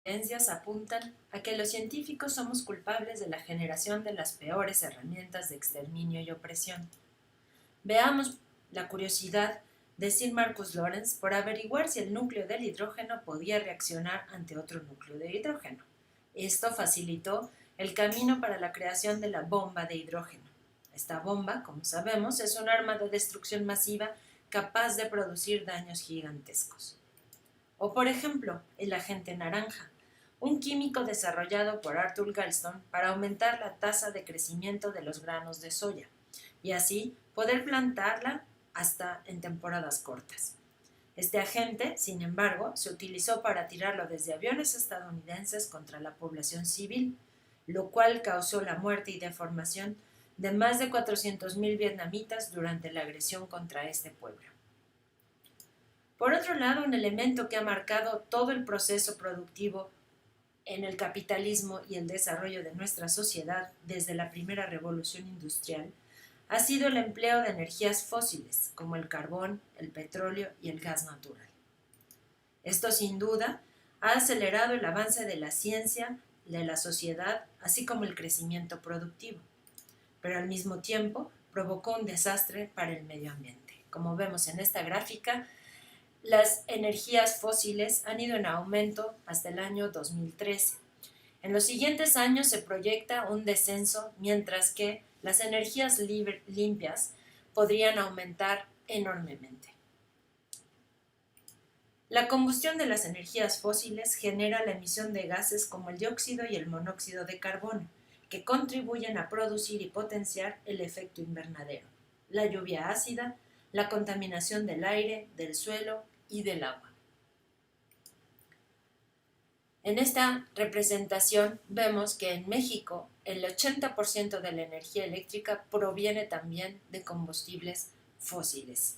Evidencias apuntan a que los científicos somos culpables de la generación de las peores herramientas de exterminio y opresión. Veamos la curiosidad de Sir Marcus Lawrence por averiguar si el núcleo del hidrógeno podía reaccionar ante otro núcleo de hidrógeno. Esto facilitó el camino para la creación de la bomba de hidrógeno. Esta bomba, como sabemos, es un arma de destrucción masiva capaz de producir daños gigantescos. O por ejemplo, el agente naranja, un químico desarrollado por Arthur Galston para aumentar la tasa de crecimiento de los granos de soya y así poder plantarla hasta en temporadas cortas. Este agente, sin embargo, se utilizó para tirarlo desde aviones estadounidenses contra la población civil, lo cual causó la muerte y deformación de más de 400,000 vietnamitas durante la agresión contra este pueblo. Por otro lado, un elemento que ha marcado todo el proceso productivo en el capitalismo y el desarrollo de nuestra sociedad desde la primera revolución industrial ha sido el empleo de energías fósiles como el carbón, el petróleo y el gas natural. Esto sin duda ha acelerado el avance de la ciencia, de la sociedad, así como el crecimiento productivo, pero al mismo tiempo provocó un desastre para el medio ambiente. Como vemos en esta gráfica, las energías fósiles han ido en aumento hasta el año 2013. En los siguientes años se proyecta un descenso, mientras que las energías limpias podrían aumentar enormemente. La combustión de las energías fósiles genera la emisión de gases como el dióxido y el monóxido de carbono, que contribuyen a producir y potenciar el efecto invernadero, la lluvia ácida, la contaminación del aire, del suelo y del agua. En esta representación vemos que en México el 80% de la energía eléctrica proviene también de combustibles fósiles.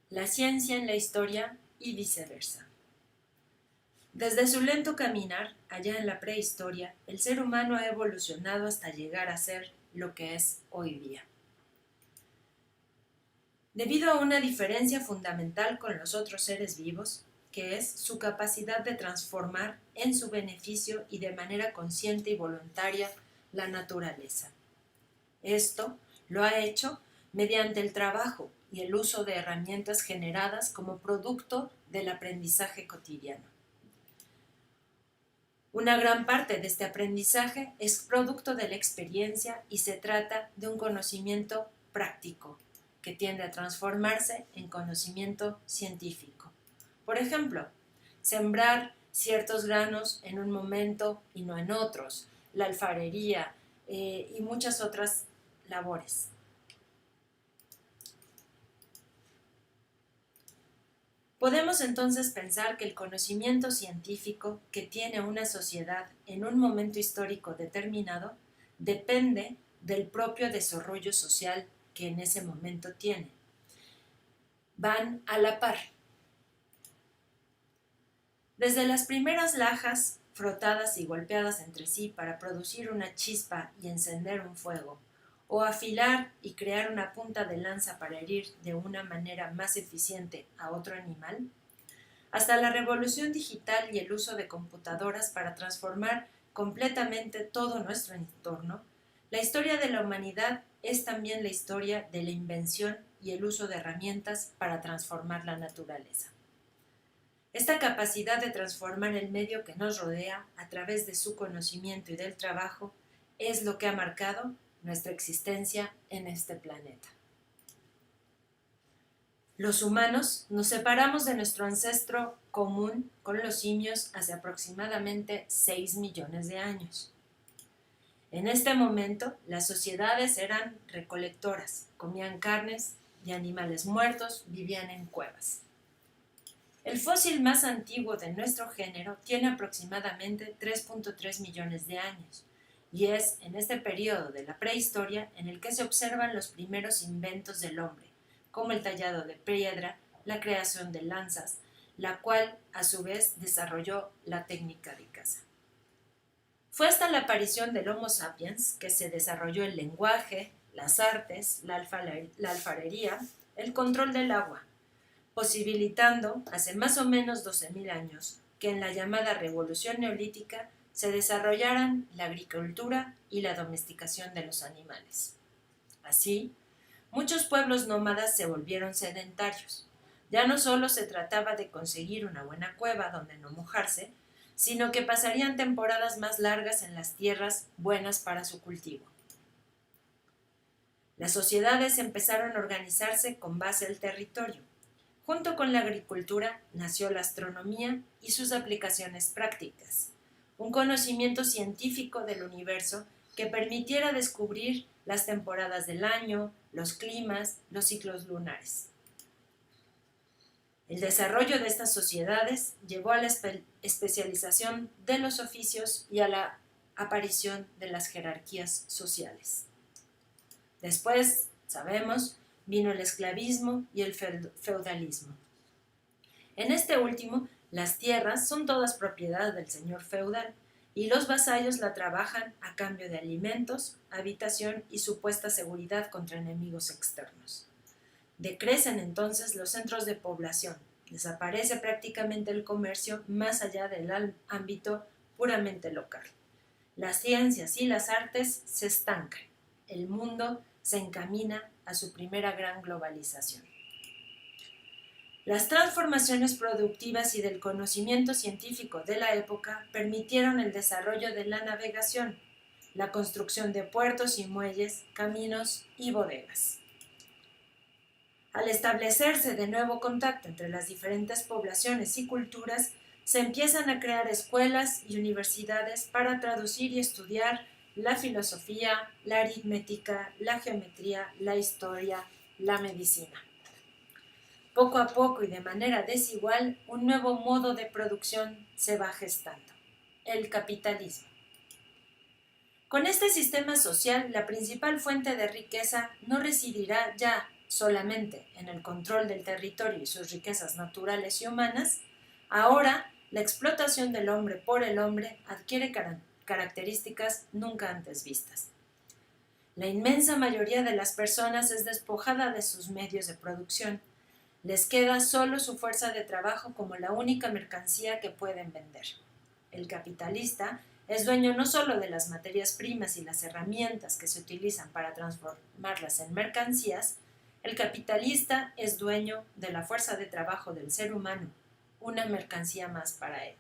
La ciencia en la historia y viceversa. Desde su lento caminar, allá en la prehistoria, el ser humano ha evolucionado hasta llegar a ser lo que es hoy día. Debido a una diferencia fundamental con los otros seres vivos, que es su capacidad de transformar en su beneficio y de manera consciente y voluntaria la naturaleza. Esto lo ha hecho mediante el trabajo y el uso de herramientas generadas como producto del aprendizaje cotidiano. Una gran parte de este aprendizaje es producto de la experiencia y se trata de un conocimiento práctico que tiende a transformarse en conocimiento científico. Por ejemplo, sembrar ciertos granos en un momento y no en otros, la alfarería y muchas otras labores. Podemos entonces pensar que el conocimiento científico que tiene una sociedad en un momento histórico determinado depende del propio desarrollo social que en ese momento tiene. Van a la par. Desde las primeras lajas frotadas y golpeadas entre sí para producir una chispa y encender un fuego, o afilar y crear una punta de lanza para herir de una manera más eficiente a otro animal, hasta la revolución digital y el uso de computadoras para transformar completamente todo nuestro entorno, la historia de la humanidad es también la historia de la invención y el uso de herramientas para transformar la naturaleza. Esta capacidad de transformar el medio que nos rodea a través de su conocimiento y del trabajo es lo que ha marcado nuestra existencia en este planeta. Los humanos nos separamos de nuestro ancestro común con los simios hace aproximadamente 6 millones de años. En este momento, las sociedades eran recolectoras, comían carnes de animales muertos, vivían en cuevas. El fósil más antiguo de nuestro género tiene aproximadamente 3.3 millones de años y es en este periodo de la prehistoria en el que se observan los primeros inventos del hombre, como el tallado de piedra, la creación de lanzas, la cual a su vez desarrolló la técnica de caza. Fue hasta la aparición del Homo sapiens que se desarrolló el lenguaje, las artes, la alfarería, el control del agua. posibilitando, hace más o menos 12.000 años, que en la llamada Revolución Neolítica se desarrollaran la agricultura y la domesticación de los animales. Así, muchos pueblos nómadas se volvieron sedentarios. Ya no solo se trataba de conseguir una buena cueva donde no mojarse, sino que pasarían temporadas más largas en las tierras buenas para su cultivo. Las sociedades empezaron a organizarse con base al territorio. Junto con la agricultura nació la astronomía y sus aplicaciones prácticas, un conocimiento científico del universo que permitiera descubrir las temporadas del año, los climas, los ciclos lunares. El desarrollo de estas sociedades llevó a la especialización de los oficios y a la aparición de las jerarquías sociales. Después, sabemos, vino el esclavismo y el feudalismo. En este último, las tierras son todas propiedad del señor feudal y los vasallos la trabajan a cambio de alimentos, habitación y supuesta seguridad contra enemigos externos. Decrecen entonces los centros de población, desaparece prácticamente el comercio más allá del ámbito puramente local. Las ciencias y las artes se estancan. El mundo se encamina a su primera gran globalización. Las transformaciones productivas y del conocimiento científico de la época permitieron el desarrollo de la navegación, la construcción de puertos y muelles, caminos y bodegas. Al establecerse de nuevo contacto entre las diferentes poblaciones y culturas, se empiezan a crear escuelas y universidades para traducir y estudiar la filosofía, la aritmética, la geometría, la historia, la medicina. Poco a poco y de manera desigual, un nuevo modo de producción se va gestando: el capitalismo. Con este sistema social, la principal fuente de riqueza no residirá ya solamente en el control del territorio y sus riquezas naturales y humanas. Ahora, la explotación del hombre por el hombre adquiere características nunca antes vistas. La inmensa mayoría de las personas es despojada de sus medios de producción. Les queda solo su fuerza de trabajo como la única mercancía que pueden vender. El capitalista es dueño no solo de las materias primas y las herramientas que se utilizan para transformarlas en mercancías. El capitalista es dueño de la fuerza de trabajo del ser humano, una mercancía más para él.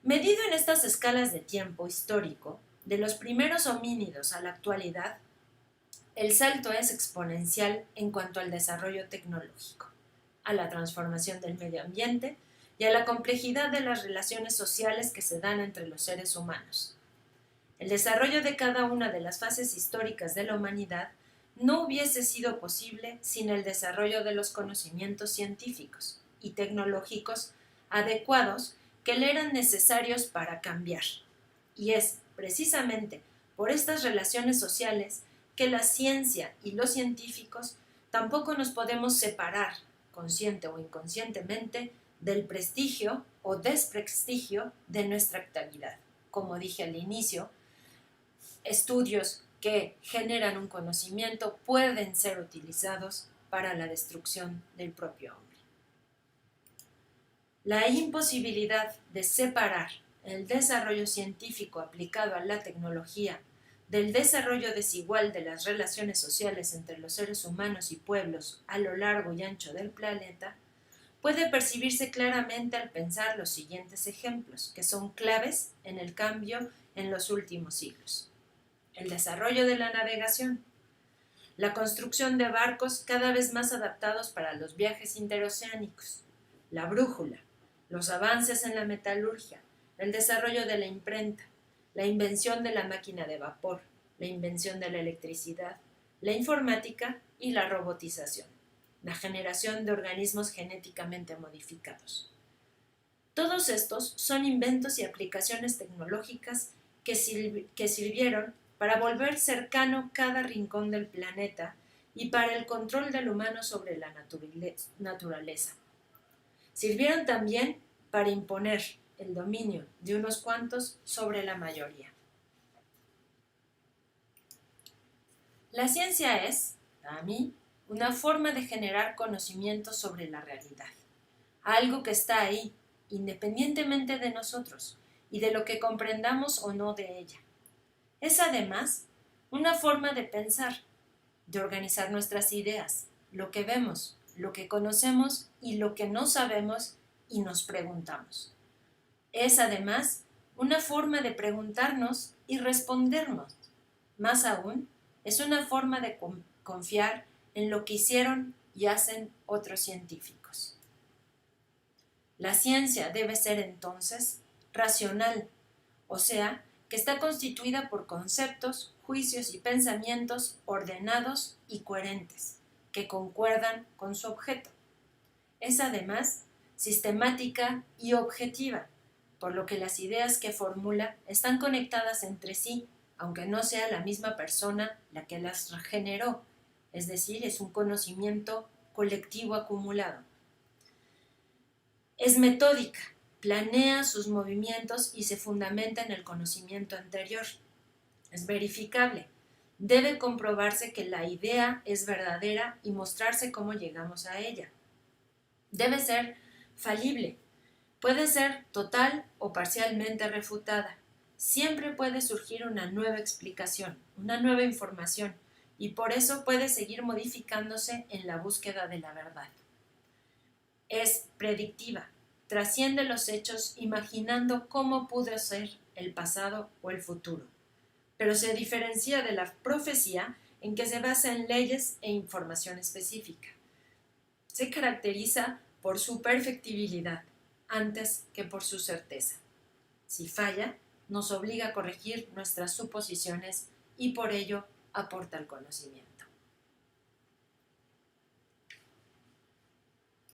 Medido en estas escalas de tiempo histórico, de los primeros homínidos a la actualidad, el salto es exponencial en cuanto al desarrollo tecnológico, a la transformación del medio ambiente y a la complejidad de las relaciones sociales que se dan entre los seres humanos. El desarrollo de cada una de las fases históricas de la humanidad no hubiese sido posible sin el desarrollo de los conocimientos científicos y tecnológicos adecuados que le eran necesarios para cambiar. Y es precisamente por estas relaciones sociales que la ciencia y los científicos tampoco nos podemos separar, consciente o inconscientemente, del prestigio o desprestigio de nuestra actividad. Como dije al inicio, estudios que generan un conocimiento pueden ser utilizados para la destrucción del propio hombre. La imposibilidad de separar el desarrollo científico aplicado a la tecnología del desarrollo desigual de las relaciones sociales entre los seres humanos y pueblos a lo largo y ancho del planeta puede percibirse claramente al pensar los siguientes ejemplos, que son claves en el cambio en los últimos siglos. El desarrollo de la navegación, la construcción de barcos cada vez más adaptados para los viajes interoceánicos, la brújula, los avances en la metalurgia, el desarrollo de la imprenta, la invención de la máquina de vapor, la invención de la electricidad, la informática y la robotización, la generación de organismos genéticamente modificados. Todos estos son inventos y aplicaciones tecnológicas que sirvieron para volver cercano cada rincón del planeta y para el control del humano sobre la naturaleza. Sirvieron también para imponer el dominio de unos cuantos sobre la mayoría. La ciencia es, para mí, una forma de generar conocimiento sobre la realidad, algo que está ahí, independientemente de nosotros y de lo que comprendamos o no de ella. Es además una forma de pensar, de organizar nuestras ideas, lo que vemos, lo que conocemos y lo que no sabemos y nos preguntamos. Es además una forma de preguntarnos y respondernos. Más aún, es una forma de confiar en lo que hicieron y hacen otros científicos. La ciencia debe ser entonces racional, o sea, que está constituida por conceptos, juicios y pensamientos ordenados y coherentes, que concuerdan con su objeto. Es además sistemática y objetiva, por lo que las ideas que formula están conectadas entre sí, aunque no sea la misma persona la que las generó, es decir, es un conocimiento colectivo acumulado. Es metódica, planea sus movimientos y se fundamenta en el conocimiento anterior. Es verificable, debe comprobarse que la idea es verdadera y mostrarse cómo llegamos a ella. Debe ser falible, puede ser total o parcialmente refutada. Siempre puede surgir una nueva explicación, una nueva información, y por eso puede seguir modificándose en la búsqueda de la verdad. Es predictiva, trasciende los hechos imaginando cómo pudo ser el pasado o el futuro, pero se diferencia de la profecía en que se basa en leyes e información específica. Se caracteriza por su perfectibilidad antes que por su certeza. Si falla, nos obliga a corregir nuestras suposiciones y por ello aporta el conocimiento.